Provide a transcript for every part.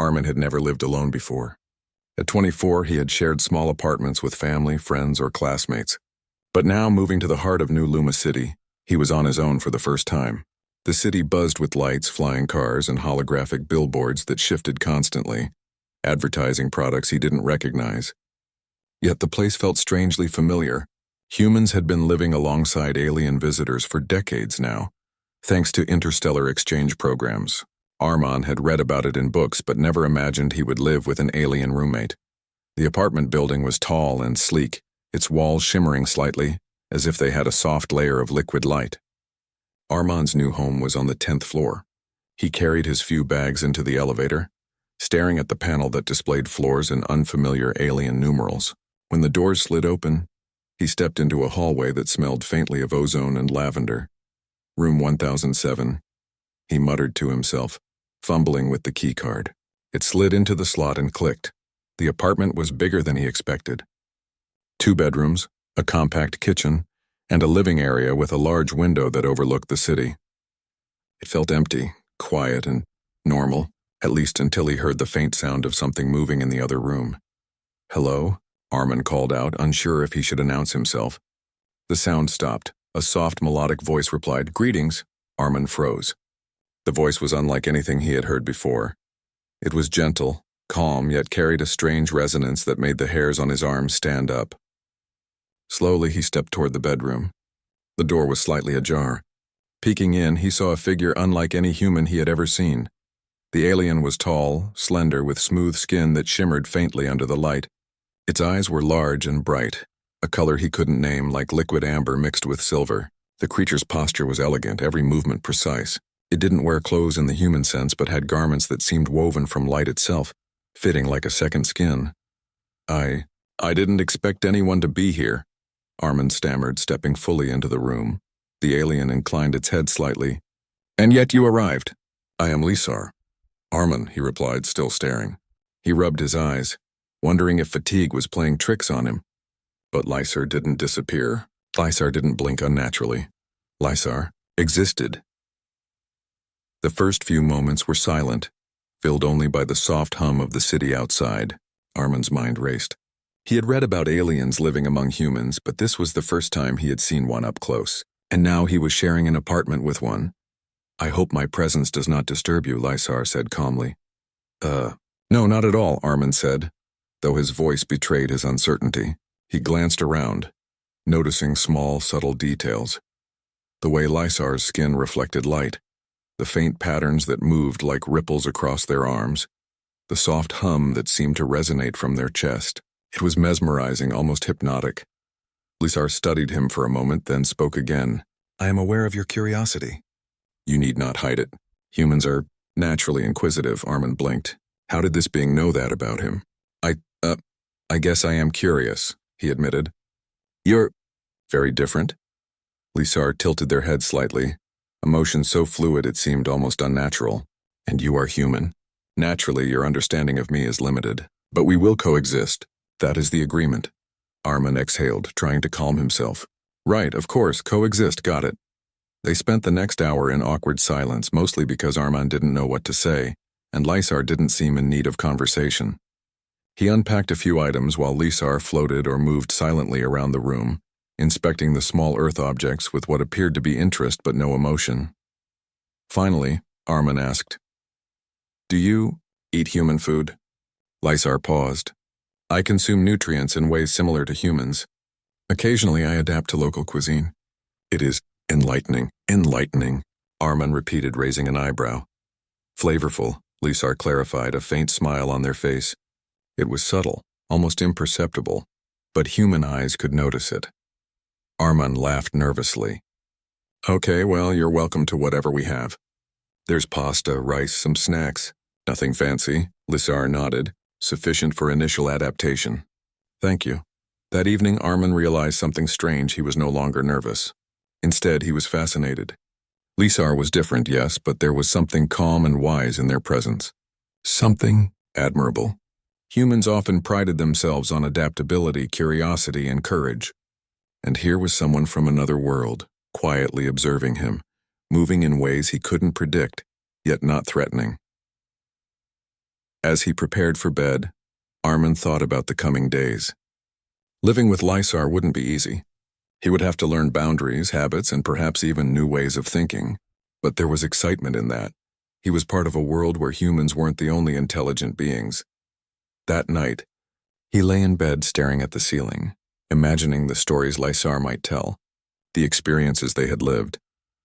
Armin had never lived alone before. At 24, he had shared small apartments with family, friends, or classmates. But now, moving to the heart of New Luma City, he was on his own for the first time. The city buzzed with lights, flying cars, and holographic billboards that shifted constantly, advertising products he didn't recognize. Yet the place felt strangely familiar. Humans had been living alongside alien visitors for decades now, thanks to interstellar exchange programs. Armin had read about it in books but never imagined he would live with an alien roommate. The apartment building was tall and sleek, its walls shimmering slightly, as if they had a soft layer of liquid light. Armin's new home was on the 10th floor. He carried his few bags into the elevator, staring at the panel that displayed floors and unfamiliar alien numerals. When the doors slid open, he stepped into a hallway that smelled faintly of ozone and lavender. Room 1007, he muttered to himself, fumbling with the key card. It slid into the slot and clicked. The apartment was bigger than he expected. 2 bedrooms, a compact kitchen, and a living area with a large window that overlooked the city. It felt empty, quiet, and normal, at least until he heard the faint sound of something moving in the other room. "Hello?" Armin called out, unsure if he should announce himself. The sound stopped. A soft, melodic voice replied, "Greetings." Armin froze. The voice was unlike anything he had heard before. It was gentle, calm, yet carried a strange resonance that made the hairs on his arms stand up. Slowly, he stepped toward the bedroom. The door was slightly ajar. Peeking in, he saw a figure unlike any human he had ever seen. The alien was tall, slender, with smooth skin that shimmered faintly under the light. Its eyes were large and bright, a color he couldn't name, like liquid amber mixed with silver. The creature's posture was elegant, every movement precise. It didn't wear clothes in the human sense, but had garments that seemed woven from light itself, fitting like a second skin. I didn't expect anyone to be here," Armin stammered, stepping fully into the room. The alien inclined its head slightly. "And yet you arrived." "I am Lisar." "Armin," he replied, still staring. He rubbed his eyes, wondering if fatigue was playing tricks on him. But Lisar didn't disappear. Lisar didn't blink unnaturally. Lisar existed. The first few moments were silent, filled only by the soft hum of the city outside. Armin's mind raced. He had read about aliens living among humans, but this was the first time he had seen one up close. And now he was sharing an apartment with one. "I hope my presence does not disturb you," Lisar said calmly. No, not at all," Armin said, though his voice betrayed his uncertainty. He glanced around, noticing small, subtle details. The way Lisar's skin reflected light, the faint patterns that moved like ripples across their arms, the soft hum that seemed to resonate from their chest. It was mesmerizing, almost hypnotic. Lisar studied him for a moment, then spoke again. "I am aware of your curiosity." "You need not hide it. Humans are naturally inquisitive," Armin blinked. How did this being know that about him? I guess I am curious," he admitted. "You're very different?" Lisar tilted their head slightly, emotion so fluid it seemed almost unnatural. "And you are human. Naturally, your understanding of me is limited. But we will coexist. That is the agreement." Armin exhaled, trying to calm himself. "Right, of course, coexist, got it." They spent the next hour in awkward silence, mostly because Armin didn't know what to say, and Lisar didn't seem in need of conversation. He unpacked a few items while Lisar floated or moved silently around the room, inspecting the small earth objects with what appeared to be interest but no emotion. Finally, Armin asked, "Do you eat human food?" Lisar paused. "I consume nutrients in ways similar to humans. Occasionally I adapt to local cuisine." "It is enlightening." "Enlightening," Armin repeated, raising an eyebrow. "Flavorful," Lisar clarified, a faint smile on their face. It was subtle, almost imperceptible, but human eyes could notice it. Armin laughed nervously. "Okay, well, you're welcome to whatever we have. There's pasta, rice, some snacks. Nothing fancy," Lisar nodded, "sufficient for initial adaptation." "Thank you." That evening, Armin realized something strange. He was no longer nervous. Instead, he was fascinated. Lisar was different, yes, but there was something calm and wise in their presence. Something admirable. Humans often prided themselves on adaptability, curiosity, and courage. And here was someone from another world, quietly observing him, moving in ways he couldn't predict, yet not threatening. As he prepared for bed, Armin thought about the coming days. Living with Lysar wouldn't be easy. He would have to learn boundaries, habits, and perhaps even new ways of thinking. But there was excitement in that. He was part of a world where humans weren't the only intelligent beings. That night, he lay in bed staring at the ceiling, imagining the stories Lysar might tell, the experiences they had lived,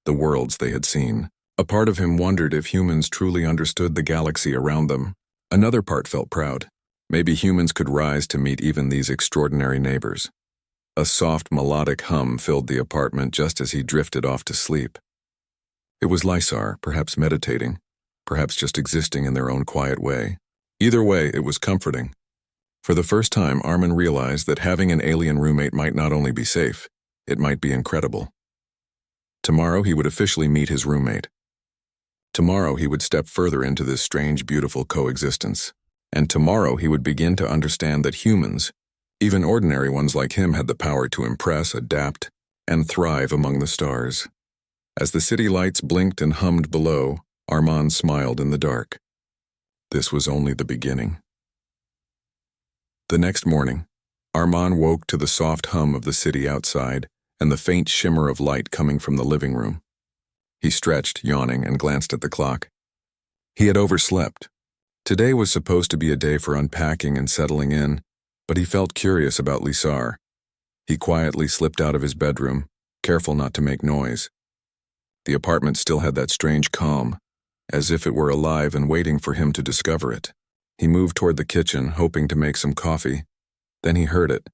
the worlds they had seen. A part of him wondered if humans truly understood the galaxy around them. Another part felt proud. Maybe humans could rise to meet even these extraordinary neighbors. A soft, melodic hum filled the apartment just as he drifted off to sleep. It was Lysar, perhaps meditating, perhaps just existing in their own quiet way. Either way, it was comforting. For the first time, Armin realized that having an alien roommate might not only be safe, it might be incredible. Tomorrow he would officially meet his roommate. Tomorrow he would step further into this strange, beautiful coexistence. And tomorrow he would begin to understand that humans, even ordinary ones like him, had the power to impress, adapt, and thrive among the stars. As the city lights blinked and hummed below, Armin smiled in the dark. This was only the beginning. The next morning, Armin woke to the soft hum of the city outside and the faint shimmer of light coming from the living room. He stretched, yawning, and glanced at the clock. He had overslept. Today was supposed to be a day for unpacking and settling in, but he felt curious about Lysar. He quietly slipped out of his bedroom, careful not to make noise. The apartment still had that strange calm, as if it were alive and waiting for him to discover it. He moved toward the kitchen, hoping to make some coffee. Then he heard it,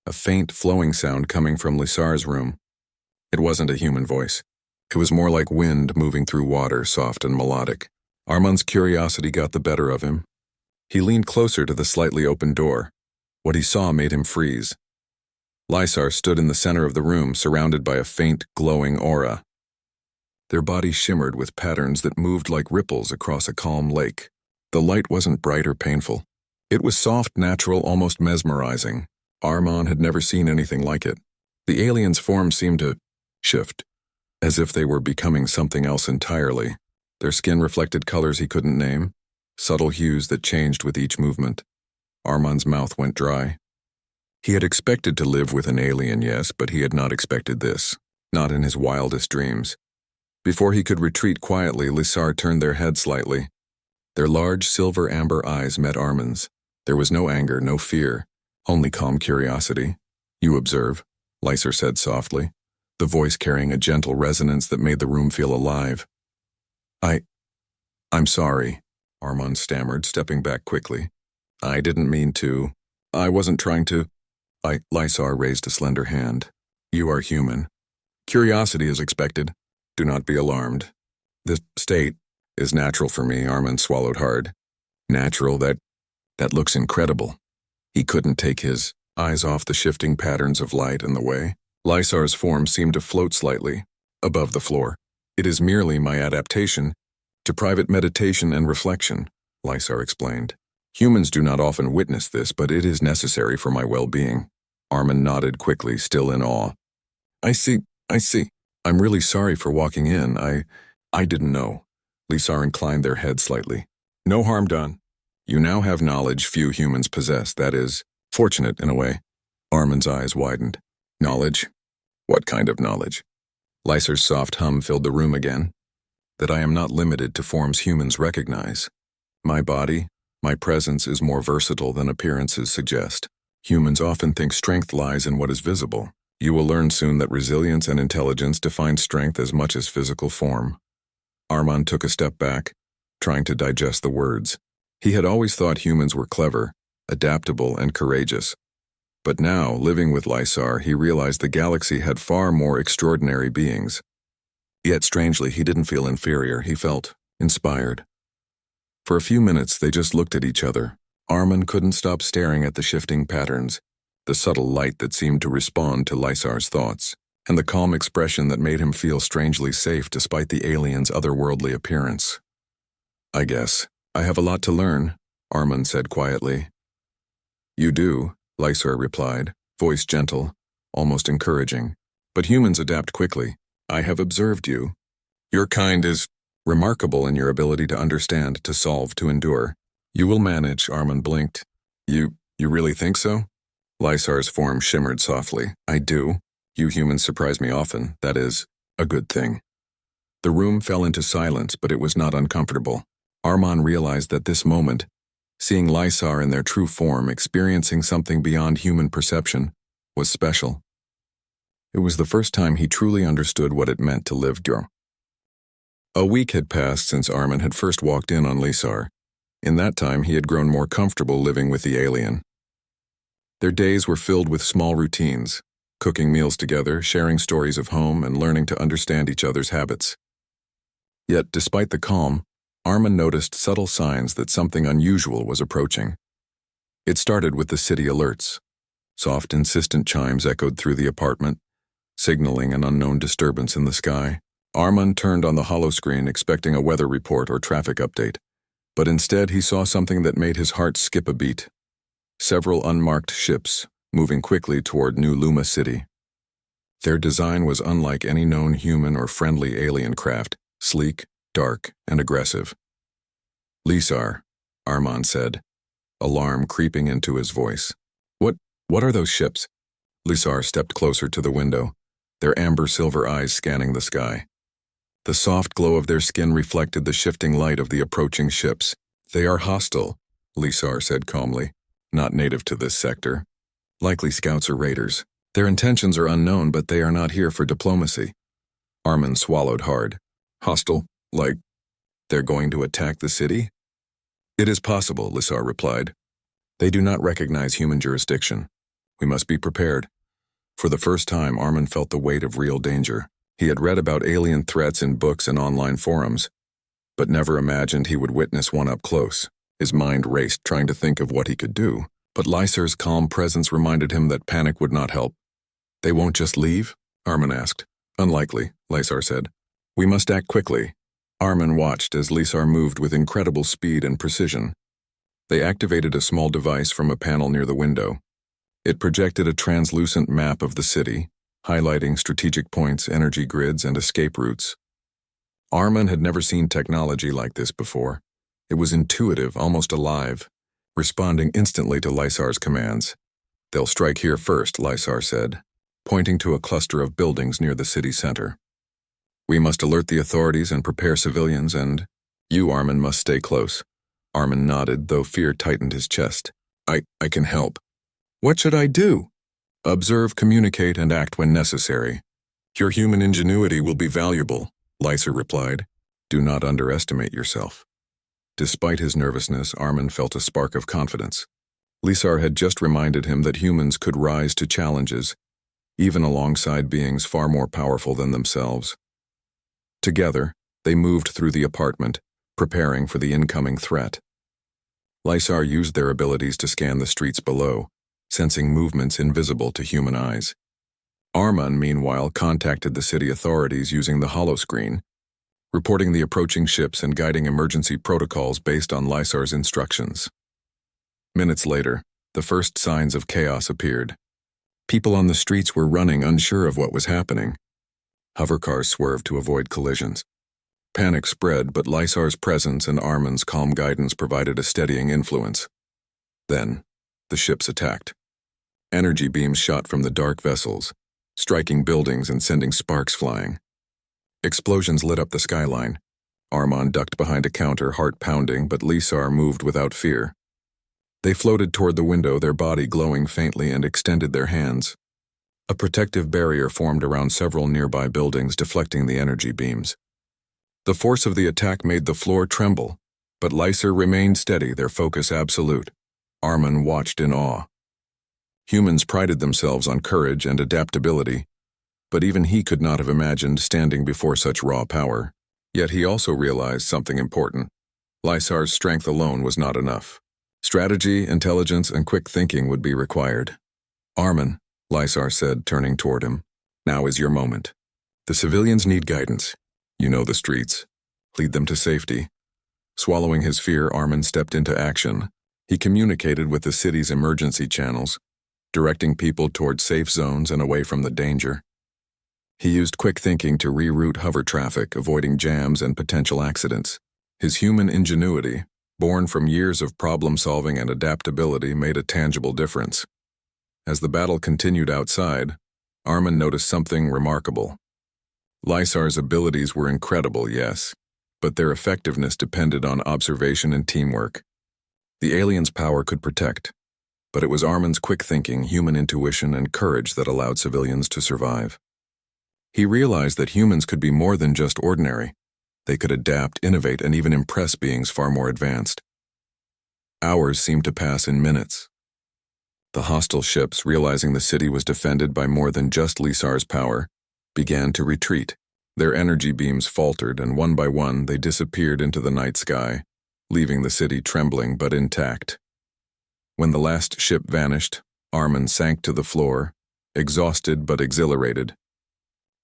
a faint, flowing sound coming from Lysar's room. It wasn't a human voice. It was more like wind moving through water, soft and melodic. Armin's curiosity got the better of him. He leaned closer to the slightly open door. What he saw made him freeze. Lysar stood in the center of the room, surrounded by a faint, glowing aura. Their bodies shimmered with patterns that moved like ripples across a calm lake. The light wasn't bright or painful. It was soft, natural, almost mesmerizing. Armin had never seen anything like it. The alien's form seemed to shift, as if they were becoming something else entirely. Their skin reflected colors he couldn't name, subtle hues that changed with each movement. Armin's mouth went dry. He had expected to live with an alien, yes, but he had not expected this, not in his wildest dreams. Before he could retreat quietly, Lysar turned their head slightly. Their large silver-amber eyes met Armin's. There was no anger, no fear, only calm curiosity. "You observe," Lysar said softly, the voice carrying a gentle resonance that made the room feel alive. I'm sorry," Armin stammered, stepping back quickly. "I didn't mean to. I wasn't trying to." Lysar raised a slender hand. "You are human. Curiosity is expected. Do not be alarmed. This state is natural for me," Armin swallowed hard. "Natural? That looks incredible." He couldn't take his eyes off the shifting patterns of light and the way Lysar's form seemed to float slightly above the floor. "It is merely my adaptation to private meditation and reflection," Lysar explained. "Humans do not often witness this, but it is necessary for my well-being." Armin nodded quickly, still in awe. I see. I'm really sorry for walking in. I didn't know." Lysar inclined their head slightly. "No harm done. You now have knowledge few humans possess, that is, fortunate in a way." Armin's eyes widened. "Knowledge? What kind of knowledge?" Lysar's soft hum filled the room again. "That I am not limited to forms humans recognize. My body, my presence is more versatile than appearances suggest. Humans often think strength lies in what is visible. You will learn soon that resilience and intelligence define strength as much as physical form." Armin took a step back, trying to digest the words. He had always thought humans were clever, adaptable, and courageous. But now, living with Lysar, he realized the galaxy had far more extraordinary beings. Yet strangely, he didn't feel inferior. He felt inspired. For a few minutes, they just looked at each other. Armin couldn't stop staring at the shifting patterns, the subtle light that seemed to respond to Lysar's thoughts, and the calm expression that made him feel strangely safe despite the alien's otherworldly appearance. "I guess I have a lot to learn," Armin said quietly. "You do," Lysar replied, voice gentle, almost encouraging. "But humans adapt quickly. I have observed you. Your kind is remarkable in your ability to understand, to solve, to endure. You will manage, Armin blinked. You really think so? Lysar's form shimmered softly. I do. You humans surprise me often. That is a good thing. The room fell into silence, but it was not uncomfortable. Armin realized that this moment, seeing Lysar in their true form, experiencing something beyond human perception, was special. It was the first time he truly understood what it meant to live Gyo. A week had passed since Armin had first walked in on Lysar. In that time, he had grown more comfortable living with the alien. Their days were filled with small routines, cooking meals together, sharing stories of home, and learning to understand each other's habits. Yet, despite the calm, Armin noticed subtle signs that something unusual was approaching. It started with the city alerts. Soft, insistent chimes echoed through the apartment, signaling an unknown disturbance in the sky. Armin turned on the holoscreen expecting a weather report or traffic update, but instead he saw something that made his heart skip a beat. Several unmarked ships moving quickly toward New Luma City. Their design was unlike any known human or friendly alien craft, sleek, dark, and aggressive. Lysar, Armin said, alarm creeping into his voice. What are those ships? Lysar stepped closer to the window, their amber-silver eyes scanning the sky. The soft glow of their skin reflected the shifting light of the approaching ships. They are hostile, Lysar said calmly, not native to this sector. Likely scouts or raiders. Their intentions are unknown, but they are not here for diplomacy. Armin swallowed hard. Hostile? Like, they're going to attack the city? It is possible, Lysar replied. They do not recognize human jurisdiction. We must be prepared. For the first time, Armin felt the weight of real danger. He had read about alien threats in books and online forums, but never imagined he would witness one up close. His mind raced, trying to think of what he could do, but Lysar's calm presence reminded him that panic would not help. They won't just leave? Armin asked. Unlikely, Lysar said. We must act quickly. Armin watched as Lysar moved with incredible speed and precision. They activated a small device from a panel near the window. It projected a translucent map of the city, highlighting strategic points, energy grids, and escape routes. Armin had never seen technology like this before. It was intuitive, almost alive, responding instantly to Lysar's commands. They'll strike here first, Lysar said, pointing to a cluster of buildings near the city center. We must alert the authorities and prepare civilians, and you, Armin, must stay close. Armin nodded, though fear tightened his chest. I can help. What should I do? Observe, communicate, and act when necessary. Your human ingenuity will be valuable, Lysar replied. Do not underestimate yourself. Despite his nervousness, Armin felt a spark of confidence. Lysar had just reminded him that humans could rise to challenges, even alongside beings far more powerful than themselves. Together, they moved through the apartment, preparing for the incoming threat. Lysar used their abilities to scan the streets below, sensing movements invisible to human eyes. Armin, meanwhile, contacted the city authorities using the holoscreen, reporting the approaching ships and guiding emergency protocols based on Lysar's instructions. Minutes later, the first signs of chaos appeared. People on the streets were running, unsure of what was happening. Hovercars swerved to avoid collisions. Panic spread, but Lysar's presence and Armin's calm guidance provided a steadying influence. Then, the ships attacked. Energy beams shot from the dark vessels, striking buildings and sending sparks flying. Explosions lit up the skyline. Armin ducked behind a counter, heart pounding, but Lysar moved without fear. They floated toward the window, their body glowing faintly, and extended their hands. A protective barrier formed around several nearby buildings, deflecting the energy beams. The force of the attack made the floor tremble, but Lysar remained steady, their focus absolute. Armin watched in awe. Humans prided themselves on courage and adaptability, but even he could not have imagined standing before such raw power. Yet he also realized something important. Lysar's strength alone was not enough. Strategy, intelligence, and quick thinking would be required. Armin, Lysar said, turning toward him, now is your moment. The civilians need guidance. You know the streets. Lead them to safety. Swallowing his fear, Armin stepped into action. He communicated with the city's emergency channels, directing people toward safe zones and away from the danger. He used quick thinking to reroute hover traffic, avoiding jams and potential accidents. His human ingenuity, born from years of problem-solving and adaptability, made a tangible difference. As the battle continued outside, Armin noticed something remarkable. Lysar's abilities were incredible, yes, but their effectiveness depended on observation and teamwork. The alien's power could protect, but it was Armin's quick thinking, human intuition, and courage that allowed civilians to survive. He realized that humans could be more than just ordinary. They could adapt, innovate, and even impress beings far more advanced. Hours seemed to pass in minutes. The hostile ships, realizing the city was defended by more than just Lysar's power, began to retreat. Their energy beams faltered, and one by one they disappeared into the night sky, leaving the city trembling but intact. When the last ship vanished, Armin sank to the floor, exhausted but exhilarated.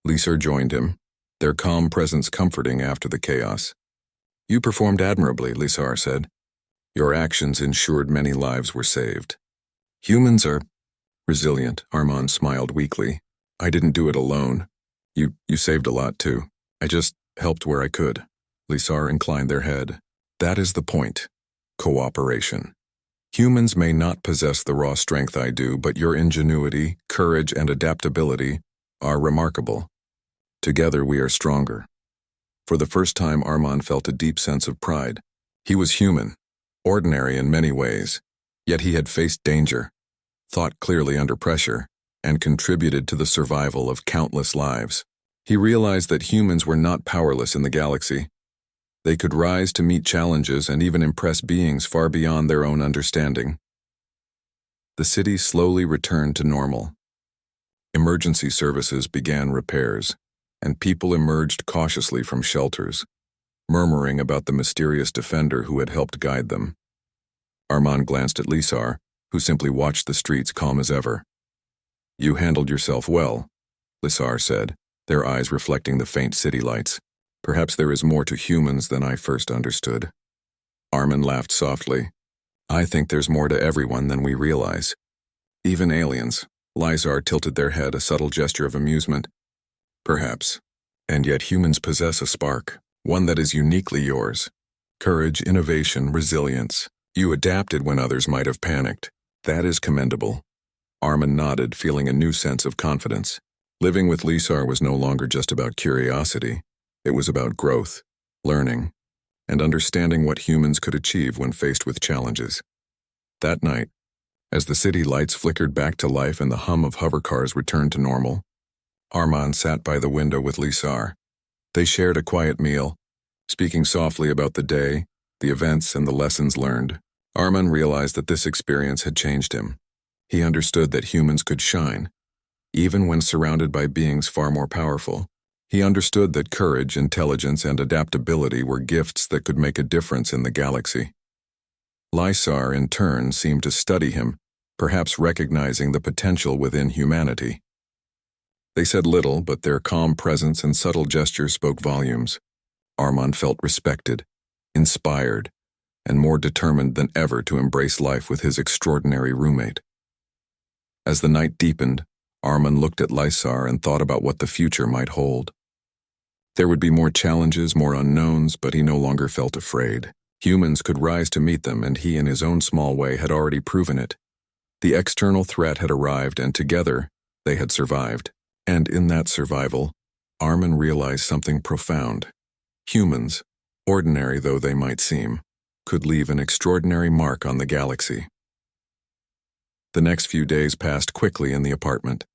Lysar joined him, their calm presence comforting after the chaos. "You performed admirably," Lysar said. "Your actions ensured many lives were saved." "Humans are resilient," Armin smiled weakly. "I didn't do it alone. You saved a lot too. I just helped where I could." Lysar inclined their head. "That is the point. Cooperation. Humans may not possess the raw strength I do, but your ingenuity, courage, and adaptability are remarkable. Together we are stronger." For the first time, Armin felt a deep sense of pride. He was human, ordinary in many ways, yet he had faced danger, thought clearly under pressure, and contributed to the survival of countless lives. He realized that humans were not powerless in the galaxy. They could rise to meet challenges and even impress beings far beyond their own understanding. The city slowly returned to normal. Emergency services began repairs, and people emerged cautiously from shelters, murmuring about the mysterious defender who had helped guide them. Armin glanced at Lysar, who simply watched the streets calm as ever. "You handled yourself well," Lysar said, their eyes reflecting the faint city lights. "Perhaps there is more to humans than I first understood." Armin laughed softly. "I think there's more to everyone than we realize. Even aliens." Lysar tilted their head, a subtle gesture of amusement. "Perhaps. And yet humans possess a spark, one that is uniquely yours. Courage, innovation, resilience. You adapted when others might have panicked. That is commendable." Armin nodded, feeling a new sense of confidence. Living with Lysar was no longer just about curiosity. It was about growth, learning, and understanding what humans could achieve when faced with challenges. That night, as the city lights flickered back to life and the hum of hovercars returned to normal, Armin sat by the window with Lysar. They shared a quiet meal, speaking softly about the day, the events, and the lessons learned. Armin realized that this experience had changed him. He understood that humans could shine, even when surrounded by beings far more powerful. He understood that courage, intelligence, and adaptability were gifts that could make a difference in the galaxy. Lysar, in turn, seemed to study him, perhaps recognizing the potential within humanity. They said little, but their calm presence and subtle gestures spoke volumes. Armin felt respected, inspired, and more determined than ever to embrace life with his extraordinary roommate. As the night deepened, Armin looked at Lysar and thought about what the future might hold. There would be more challenges, more unknowns, but he no longer felt afraid. Humans could rise to meet them, and he, in his own small way, had already proven it. The external threat had arrived, and together, they had survived. And in that survival, Armin realized something profound. Humans, ordinary though they might seem, could leave an extraordinary mark on the galaxy. The next few days passed quickly in the apartment.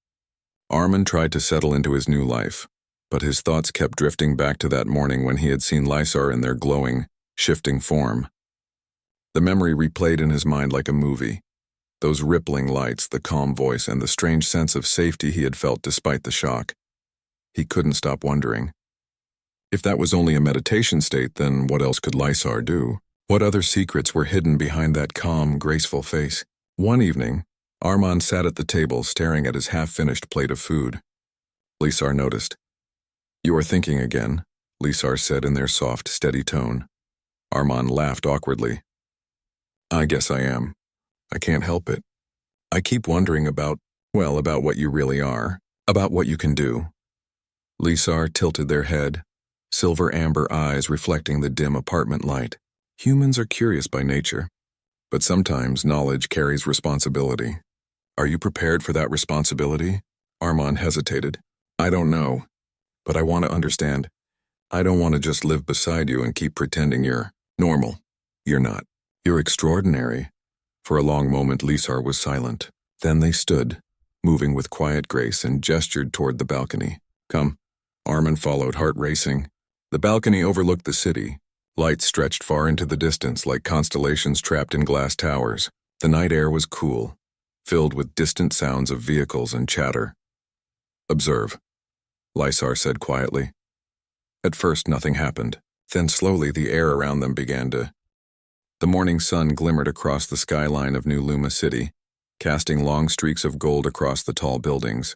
Armin tried to settle into his new life, but his thoughts kept drifting back to that morning when he had seen Lysar in their glowing, shifting form. The memory replayed in his mind like a movie. Those rippling lights, the calm voice, and the strange sense of safety he had felt despite the shock. He couldn't stop wondering. If that was only a meditation state, then what else could Lysar do? What other secrets were hidden behind that calm, graceful face? One evening, Armin sat at the table staring at his half-finished plate of food. Lysar noticed. "You are thinking again," Lysar said in their soft, steady tone. Armin laughed awkwardly. "I guess I am. I can't help it. I keep wondering about what you really are, about what you can do." Lysar tilted their head, silver-amber eyes reflecting the dim apartment light. Humans are curious by nature, but sometimes knowledge carries responsibility. Are you prepared for that responsibility? Armand hesitated. I don't know, but I want to understand. I don't want to just live beside you and keep pretending you're normal. You're not. You're extraordinary. For a long moment, Lisar was silent. Then they stood, moving with quiet grace, and gestured toward the balcony. Come. Armand followed, heart racing. The balcony overlooked the city. Lights stretched far into the distance like constellations trapped in glass towers. The night air was cool, filled with distant sounds of vehicles and chatter. Observe, Lisar said quietly. At first, nothing happened. Then slowly the air around them began to. The morning sun glimmered across the skyline of New Luma City, casting long streaks of gold across the tall buildings.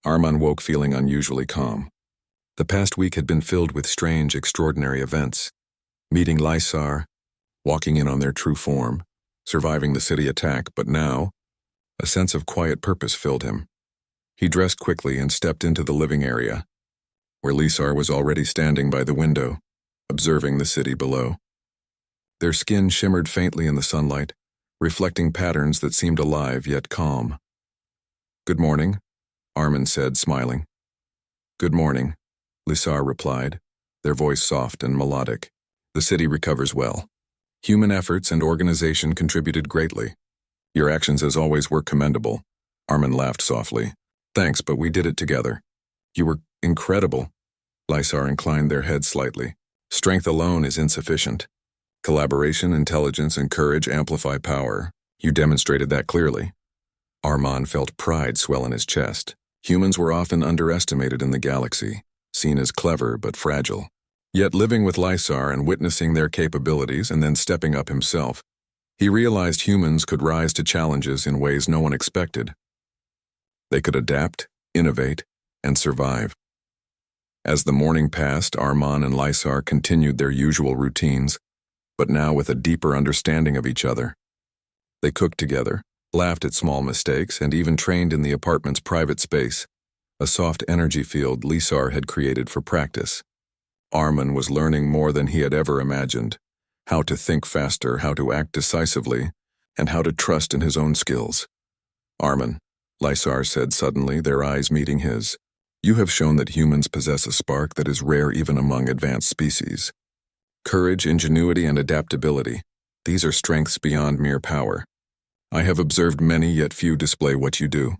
Armand woke feeling unusually calm. The past week had been filled with strange, extraordinary events. Meeting Lisar, walking in on their true form, surviving the city attack, but now, a sense of quiet purpose filled him. He dressed quickly and stepped into the living area, where Lisar was already standing by the window, observing the city below. Their skin shimmered faintly in the sunlight, reflecting patterns that seemed alive yet calm. Good morning, Armand said, smiling. Good morning, Lisar replied, their voice soft and melodic. The city recovers well. Human efforts and organization contributed greatly. Your actions as always were commendable. Armand laughed softly. Thanks, but we did it together. You were incredible. Lisar inclined their head slightly. Strength alone is insufficient. Collaboration, intelligence, and courage amplify power. You demonstrated that clearly. Armand felt pride swell in his chest. Humans were often underestimated in the galaxy, seen as clever but fragile. Yet living with Lisar and witnessing their capabilities and then stepping up himself, he realized humans could rise to challenges in ways no one expected. They could adapt, innovate, and survive. As the morning passed, Armand and Lisar continued their usual routines, but now with a deeper understanding of each other. They cooked together, laughed at small mistakes, and even trained in the apartment's private space, a soft energy field Lisar had created for practice. Armand was learning more than he had ever imagined, how to think faster, how to act decisively, and how to trust in his own skills. Armand, Lisar said suddenly, their eyes meeting his, you have shown that humans possess a spark that is rare even among advanced species. Courage, ingenuity, and adaptability, these are strengths beyond mere power. I have observed many, yet few display what you do.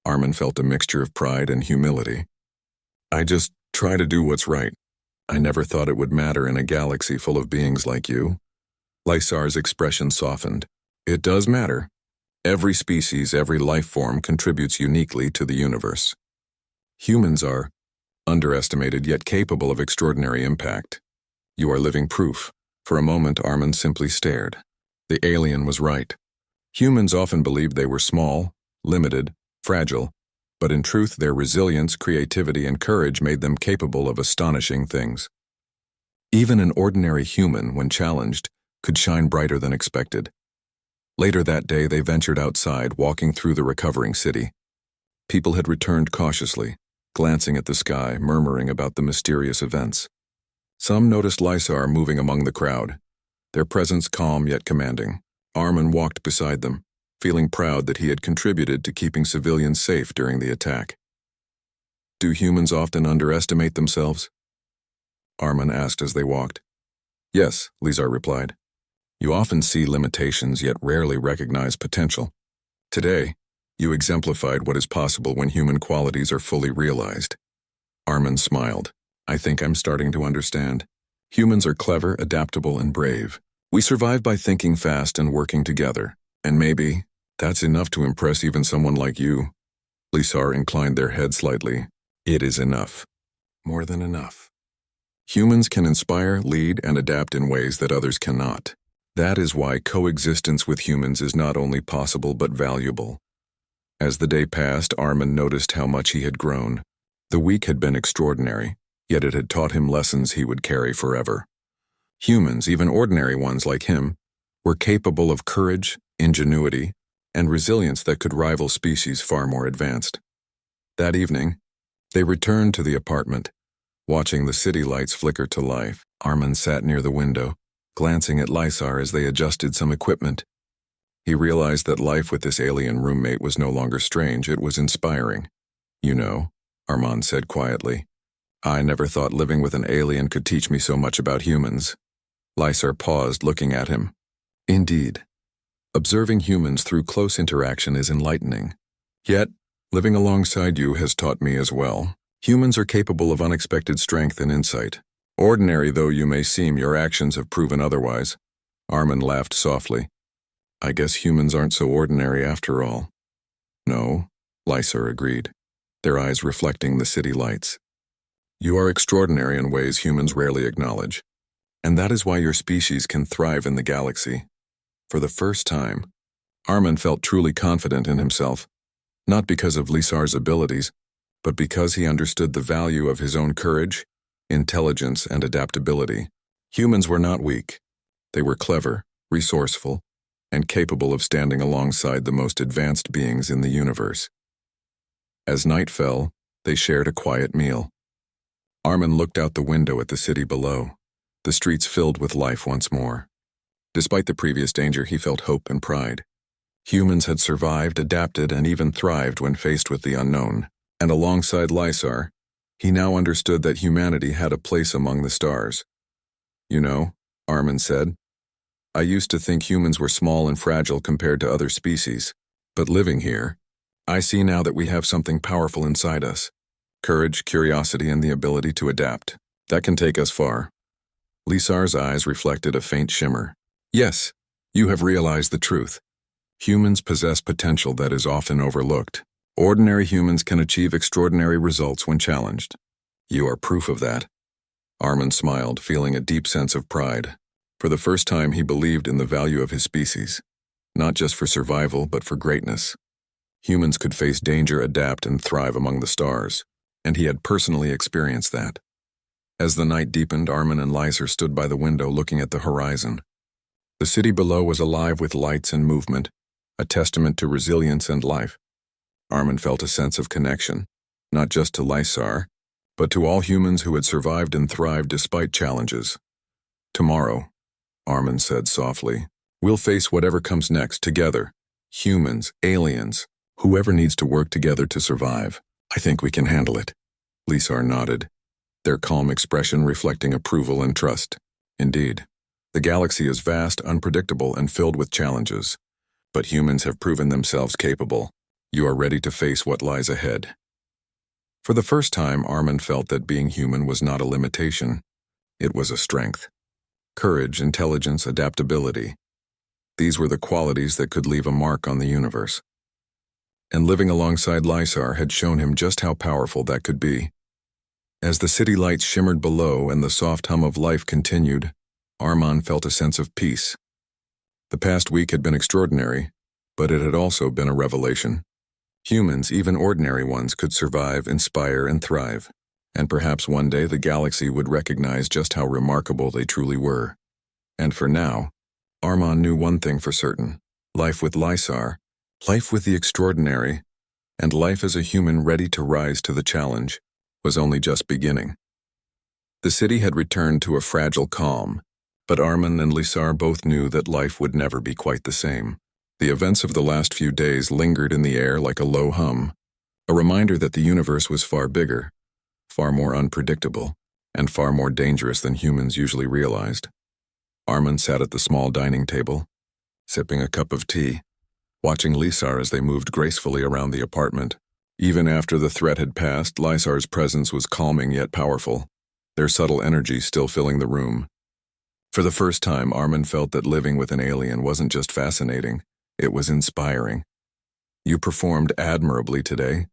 Armand felt a mixture of pride and humility. I just try to do what's right. I never thought it would matter in a galaxy full of beings like you. Lisar's expression softened. It does matter. Every species, every life form contributes uniquely to the universe. Humans are underestimated yet capable of extraordinary impact. You are living proof. For a moment, Armand simply stared. The alien was right. Humans often believed they were small, limited, fragile, but in truth their resilience, creativity, and courage made them capable of astonishing things. Even an ordinary human, when challenged, could shine brighter than expected. Later that day they ventured outside, walking through the recovering city. People had returned cautiously, glancing at the sky, murmuring about the mysterious events. Some noticed Lisar moving among the crowd, their presence calm yet commanding. Armand walked beside them, feeling proud that he had contributed to keeping civilians safe during the attack. Do humans often underestimate themselves? Armand asked as they walked. Yes, Lisar replied. You often see limitations yet rarely recognize potential. Today, you exemplified what is possible when human qualities are fully realized. Armand smiled. I think I'm starting to understand. Humans are clever, adaptable, and brave. We survive by thinking fast and working together. And maybe that's enough to impress even someone like you. Lisar inclined their head slightly. It is enough. More than enough. Humans can inspire, lead, and adapt in ways that others cannot. That is why coexistence with humans is not only possible but valuable. As the day passed, Armand noticed how much he had grown. The week had been extraordinary, yet it had taught him lessons he would carry forever. Humans, even ordinary ones like him, were capable of courage, ingenuity, and resilience that could rival species far more advanced. That evening, they returned to the apartment, watching the city lights flicker to life. Armand sat near the window, glancing at Lysar as they adjusted some equipment. He realized that life with this alien roommate was no longer strange, it was inspiring. "You know," Armand said quietly, "I never thought living with an alien could teach me so much about humans." Lysar paused, looking at him. "Indeed. Observing humans through close interaction is enlightening. Yet, living alongside you has taught me as well. Humans are capable of unexpected strength and insight. Ordinary though you may seem, your actions have proven otherwise." Armand laughed softly. "I guess humans aren't so ordinary after all." "No," Lysar agreed, their eyes reflecting the city lights. "You are extraordinary in ways humans rarely acknowledge, and that is why your species can thrive in the galaxy." For the first time, Armand felt truly confident in himself, not because of Lysar's abilities, but because he understood the value of his own courage, intelligence, and adaptability. Humans were not weak. They were clever, resourceful, and capable of standing alongside the most advanced beings in the universe. As night fell, they shared a quiet meal. Armand looked out the window at the city below, the streets filled with life once more. Despite the previous danger, he felt hope and pride. Humans had survived, adapted, and even thrived when faced with the unknown. And alongside Lysar, he now understood that humanity had a place among the stars. "You know," Armand said, "I used to think humans were small and fragile compared to other species, but living here, I see now that we have something powerful inside us. Courage, curiosity, and the ability to adapt. That can take us far." Lysar's eyes reflected a faint shimmer. "Yes, you have realized the truth. Humans possess potential that is often overlooked. Ordinary humans can achieve extraordinary results when challenged. You are proof of that." Armand smiled, feeling a deep sense of pride. For the first time, he believed in the value of his species, not just for survival, but for greatness. Humans could face danger, adapt, and thrive among the stars, and he had personally experienced that. As the night deepened, Armand and Lysar stood by the window looking at the horizon. The city below was alive with lights and movement, a testament to resilience and life. Armand felt a sense of connection, not just to Lysar, but to all humans who had survived and thrived despite challenges. "Tomorrow," Armand said softly, "we'll face whatever comes next together. Humans, aliens, whoever needs to work together to survive. I think we can handle it." Lysar nodded, their calm expression reflecting approval and trust. "Indeed, the galaxy is vast, unpredictable, and filled with challenges. But humans have proven themselves capable. You are ready to face what lies ahead." For the first time, Armand felt that being human was not a limitation. It was a strength. Courage, intelligence, adaptability. These were the qualities that could leave a mark on the universe. And living alongside Lysar had shown him just how powerful that could be. As the city lights shimmered below and the soft hum of life continued, Armand felt a sense of peace. The past week had been extraordinary, but it had also been a revelation. Humans, even ordinary ones, could survive, inspire, and thrive. And perhaps one day the galaxy would recognize just how remarkable they truly were. And for now, Armand knew one thing for certain: life with Lysar, life with the extraordinary, and life as a human ready to rise to the challenge, was only just beginning. The city had returned to a fragile calm, but Armand and Lysar both knew that life would never be quite the same. The events of the last few days lingered in the air like a low hum, a reminder that the universe was far bigger, far more unpredictable, and far more dangerous than humans usually realized. Armand sat at the small dining table, sipping a cup of tea, watching Lysar as they moved gracefully around the apartment. Even after the threat had passed, Lysar's presence was calming yet powerful, their subtle energy still filling the room. For the first time, Armand felt that living with an alien wasn't just fascinating, it was inspiring. "You performed admirably today,"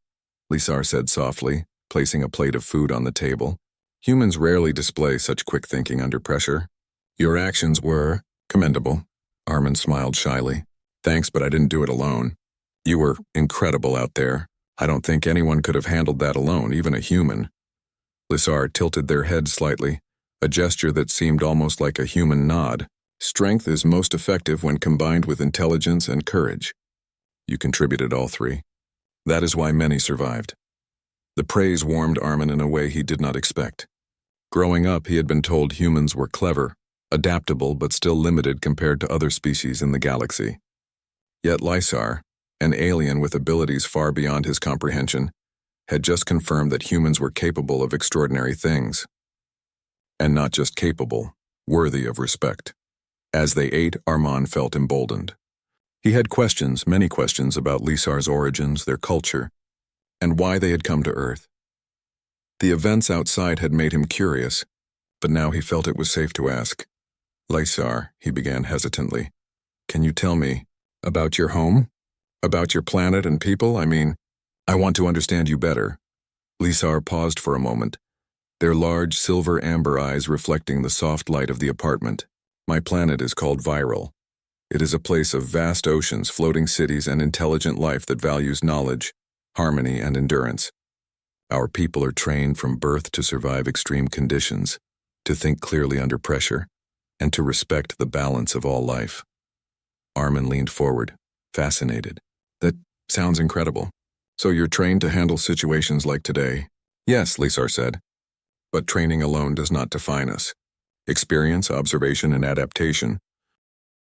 Lysar said softly, placing a plate of food on the table. Humans rarely display such quick thinking under pressure. "Your actions were commendable," Armand smiled shyly. "Thanks, but I didn't do it alone. You were incredible out there. I don't think anyone could have handled that alone, even a human." Lysar tilted their head slightly, a gesture that seemed almost like a human nod. "Strength is most effective when combined with intelligence and courage. You contributed all three. That is why many survived." The praise warmed Armand in a way he did not expect. Growing up, he had been told humans were clever, adaptable but still limited compared to other species in the galaxy. Yet Lysar, an alien with abilities far beyond his comprehension, had just confirmed that humans were capable of extraordinary things. And not just capable, worthy of respect. As they ate, Armand felt emboldened. He had questions, many questions about Lysar's origins, their culture, and why they had come to Earth. The events outside had made him curious, but now he felt it was safe to ask. Lysar, he began hesitantly, can you tell me about your home? About your planet and people? I want to understand you better. Lysar paused for a moment, their large silver-amber eyes reflecting the soft light of the apartment. My planet is called Viral. It is a place of vast oceans, floating cities, and intelligent life that values knowledge, harmony, and endurance. Our people are trained from birth to survive extreme conditions, to think clearly under pressure, and to respect the balance of all life. Armin leaned forward, fascinated. That sounds incredible. So you're trained to handle situations like today? Yes, Lysar said. But training alone does not define us. Experience, observation, and adaptation